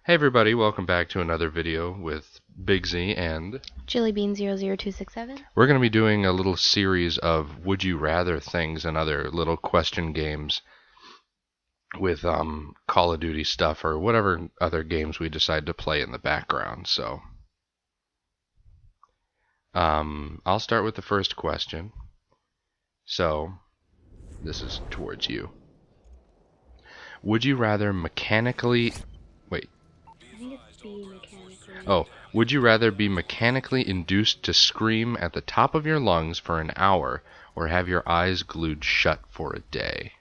Hey everybody, welcome back to another video with Big Z, and Chilibean00267. we're going to be doing a little series of Would You Rather things and other little question games with Call of Duty stuff or whatever other games we decide to play in the background. So I'll start with the first question. So this is towards you. Would you rather mechanically... Wait. I think it's B, mechanically. Oh, would you rather be mechanically induced to scream at the top of your lungs for an hour or have your eyes glued shut for a day?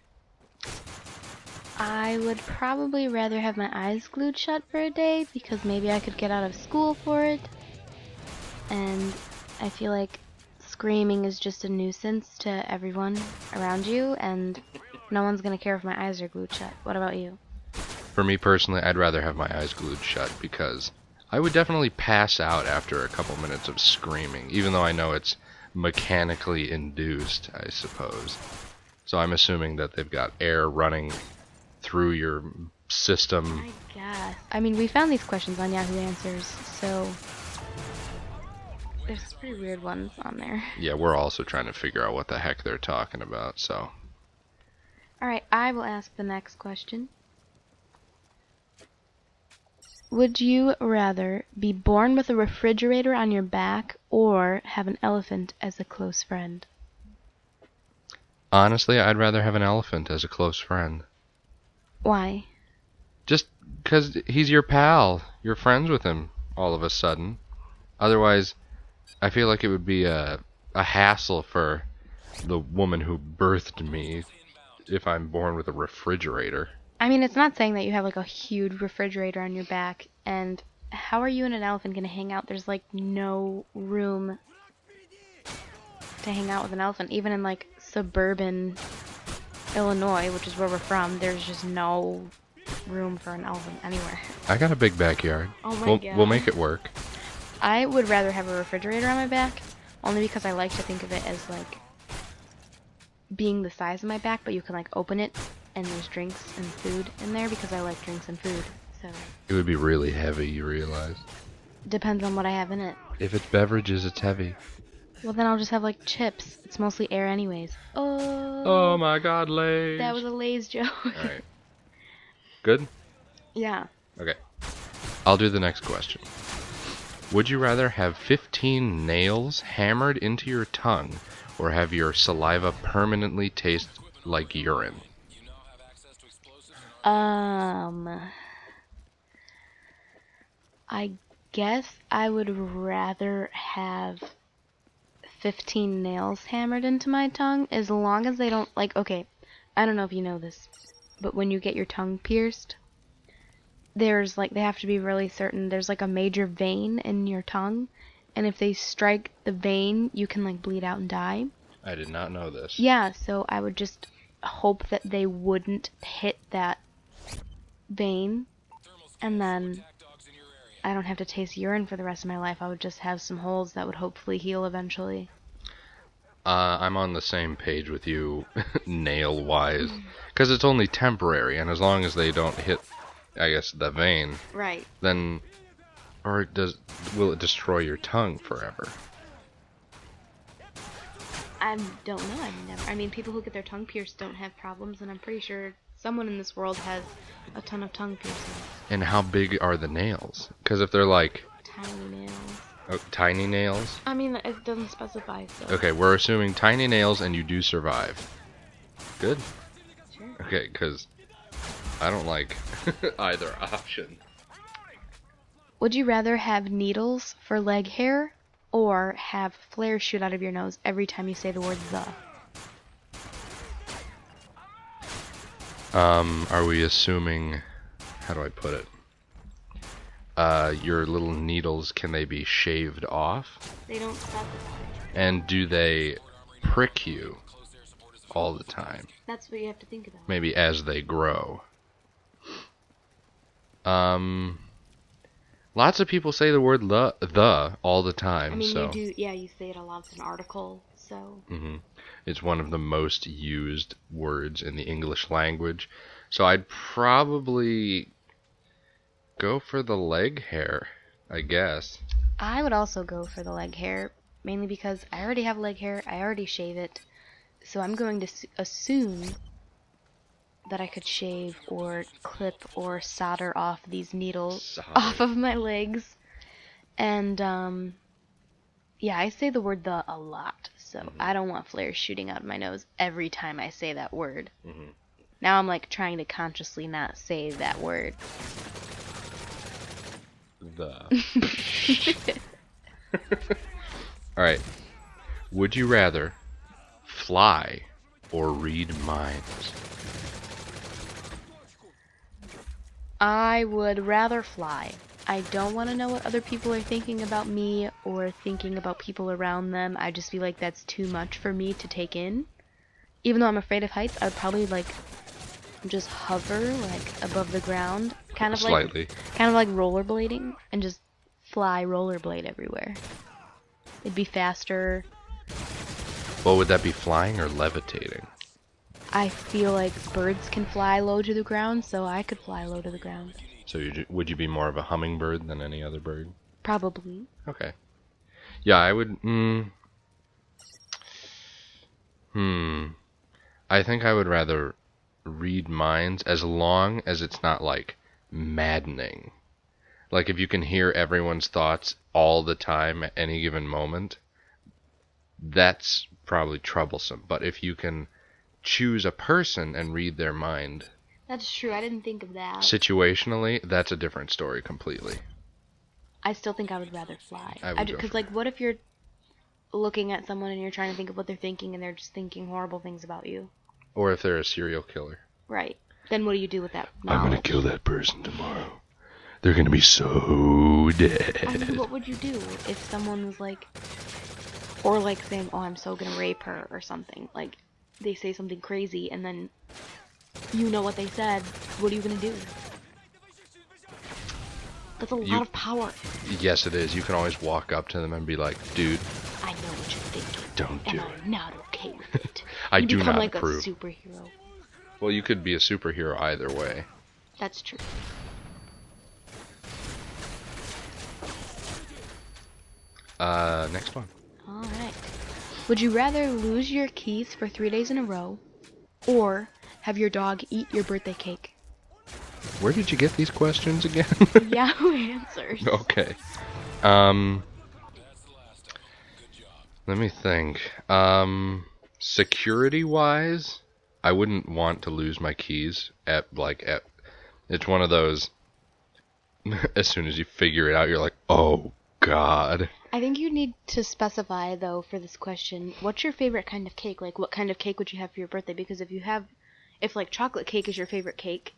I would probably rather have my eyes glued shut for a day because maybe I could get out of school for it. And I feel like screaming is just a nuisance to everyone around you, and no one's gonna care if my eyes are glued shut. What about you? For me personally, I'd rather have my eyes glued shut because I would definitely pass out after a couple minutes of screaming, even though I know it's mechanically induced, I suppose. So I'm assuming that they've got air running through your system. I guess. I mean, we found these questions on Yahoo Answers, so there's some pretty weird ones on there. Yeah, we're also trying to figure out what the heck they're talking about, so. Alright, I will ask the next question. Would you rather be born with a refrigerator on your back or have an elephant as a close friend? Honestly, I'd rather have an elephant as a close friend. Why? Just because he's your pal. You're friends with him all of a sudden. Otherwise, I feel like it would be a hassle for the woman who birthed me if I'm born with a refrigerator. I mean, it's not saying that you have like a huge refrigerator on your back, and how are you and an elephant gonna hang out? There's like no room to hang out with an elephant. Even in like suburban Illinois, which is where we're from, there's just no room for an elephant anywhere. I got a big backyard. Oh my god. We'll make it work. I would rather have a refrigerator on my back, only because I like to think of it as like being the size of my back, but you can like open it and there's drinks and food in there because I like drinks and food. So It would be really heavy, you realize. depends on what I have in it. If it's beverages, it's heavy. Well, then I'll just have like chips. It's mostly air anyways. Oh my god, Lay's. That was a Lay's joke. Alright. Good? Yeah. Okay. I'll do the next question. Would you rather have 15 nails hammered into your tongue or have your saliva permanently taste like urine? I guess I would rather have 15 nails hammered into my tongue as long as they don't, like, okay, I don't know if you know this, but when you get your tongue pierced, there's like, they have to be really certain, there's like a major vein in your tongue, and if they strike the vein, you can like bleed out and die. I did not know this. Yeah, so I would just hope that they wouldn't hit that vein, and then I don't have to taste urine for the rest of my life. I would just have some holes that would hopefully heal eventually. I'm on the same page with you, nail-wise, because it's only temporary, and as long as they don't hit, I guess, the vein, Right. then, or will it destroy your tongue forever? I don't know. I mean, people who get their tongue pierced don't have problems, and I'm pretty sure someone in this world has a ton of tongue piercings. And how big are the nails? Because if they're like Tiny nails. tiny nails, I mean, it doesn't specify, so. okay, we're assuming tiny nails and you do survive. Good. Sure. Okay, because I don't like either option. Would you rather have needles for leg hair or have flares shoot out of your nose every time you say the word the? Are we assuming, how do I put it? Your little needles, can they be shaved off? They don't specify. And do they prick you all the time? That's what you have to think about. Maybe as they grow. Lots of people say the word the all the time. I mean, so. you do, yeah, you say it a lot. It's an article, so. It's one of the most used words in the English language. So I'd probably go for the leg hair, I guess. I would also go for the leg hair, mainly because I already have leg hair. I already shave it. So I'm going to assume that I could shave or clip or solder off these needles off of my legs. And, yeah, I say the word "the" a lot, so I don't want flares shooting out of my nose every time I say that word. Now I'm, like, trying to consciously not say that word. The. Alright. Would you rather fly or read minds? I would rather fly. I don't want to know what other people are thinking about me or thinking about people around them. I just feel like that's too much for me to take in. Even though I'm afraid of heights, I would probably like just hover like above the ground, kind of Slightly. like rollerblading, and just fly rollerblade everywhere. It'd be faster. Well, would that be flying or levitating? I feel like birds can fly low to the ground, so I could fly low to the ground. So would you be more of a hummingbird than any other bird? Probably. Okay. Yeah, I would. I think I would rather read minds as long as it's not like maddening. Like if you can hear everyone's thoughts all the time at any given moment, that's probably troublesome. But if you can choose a person and read their mind, That's true. I didn't think of that. situationally, that's a different story completely. I still think I would rather fly. I would go Because, for like, what if you're looking at someone and you're trying to think of what they're thinking and they're just thinking horrible things about you? Or if they're a serial killer. Right. Then what do you do with that I'm knowledge? gonna kill that person tomorrow. They're gonna be so dead. I mean, what would you do if someone was like, or like saying, "Oh, I'm so gonna rape her" or something? Like, they say something crazy and then you know what they said. What are you gonna do? That's a lot of power. Yes, it is. You can always walk up to them and be like, dude, I know what you're thinking. don't do and it. I'm not okay with it. I You do become not like approve. a superhero. Well, you could be a superhero either way. That's true. Next one. Alright. Would you rather lose your keys for 3 days in a row, or have your dog eat your birthday cake? Where did you get these questions again? Yahoo Answers. Okay. Let me think. Security-wise, I wouldn't want to lose my keys it's one of those, as soon as you figure it out, you're like, oh, God. I think you need to specify, though, for this question, what's your favorite kind of cake? Like, what kind of cake would you have for your birthday? Because if like chocolate cake is your favorite cake,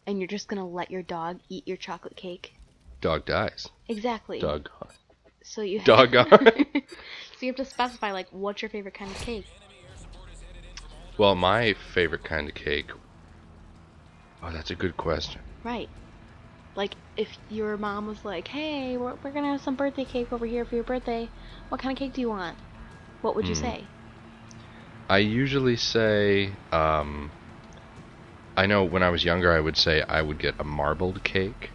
and you're just gonna let your dog eat your chocolate cake. Dog dies. Exactly. Dog. So you Dog. So you have to specify, like, what's your favorite kind of cake? Well, my favorite kind of cake. Oh, that's a good question. Right. Like, if your mom was like, hey, we're gonna have some birthday cake over here for your birthday. What kind of cake do you want? What would you say? I usually say, I know when I was younger, I would say I would get a marbled cake.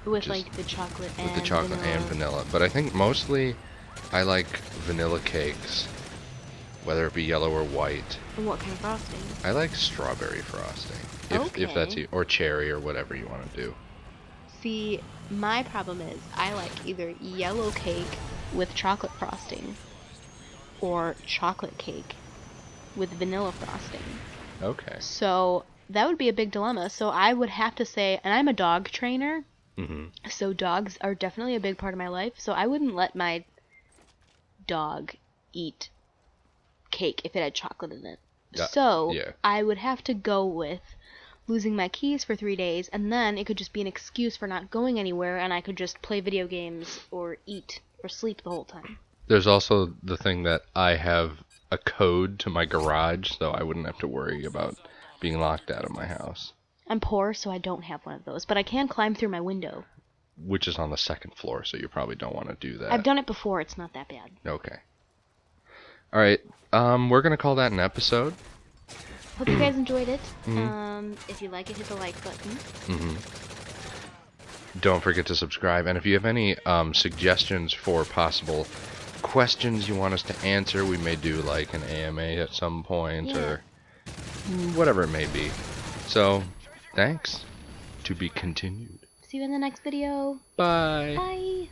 With, like, the chocolate and With the chocolate and vanilla. But I think mostly I like vanilla cakes, whether it be yellow or white. And what kind of frosting? I like strawberry frosting. If that's Okay. or cherry or whatever you want to do. See, my problem is I like either yellow cake with chocolate frosting or chocolate cake with vanilla frosting. Okay. So that would be a big dilemma. So I would have to say, and I'm a dog trainer, so dogs are definitely a big part of my life. So I wouldn't let my dog eat cake if it had chocolate in it. So yeah. I would have to go with losing my keys for 3 days, and then it could just be an excuse for not going anywhere, and I could just play video games or eat or sleep the whole time. There's also the thing that I have a code to my garage, so I wouldn't have to worry about being locked out of my house. I'm poor, so I don't have one of those, but I can climb through my window. Which is on the second floor, so you probably don't want to do that. I've done it before, it's not that bad. Okay. Alright, we're gonna call that an episode. Hope you guys enjoyed it. If you like it, hit the like button. don't forget to subscribe. And if you have any suggestions for possible questions you want us to answer, we may do like an AMA at some point, Yeah. or whatever it may be. So, thanks. To be continued. See you in the next video. Bye. Bye.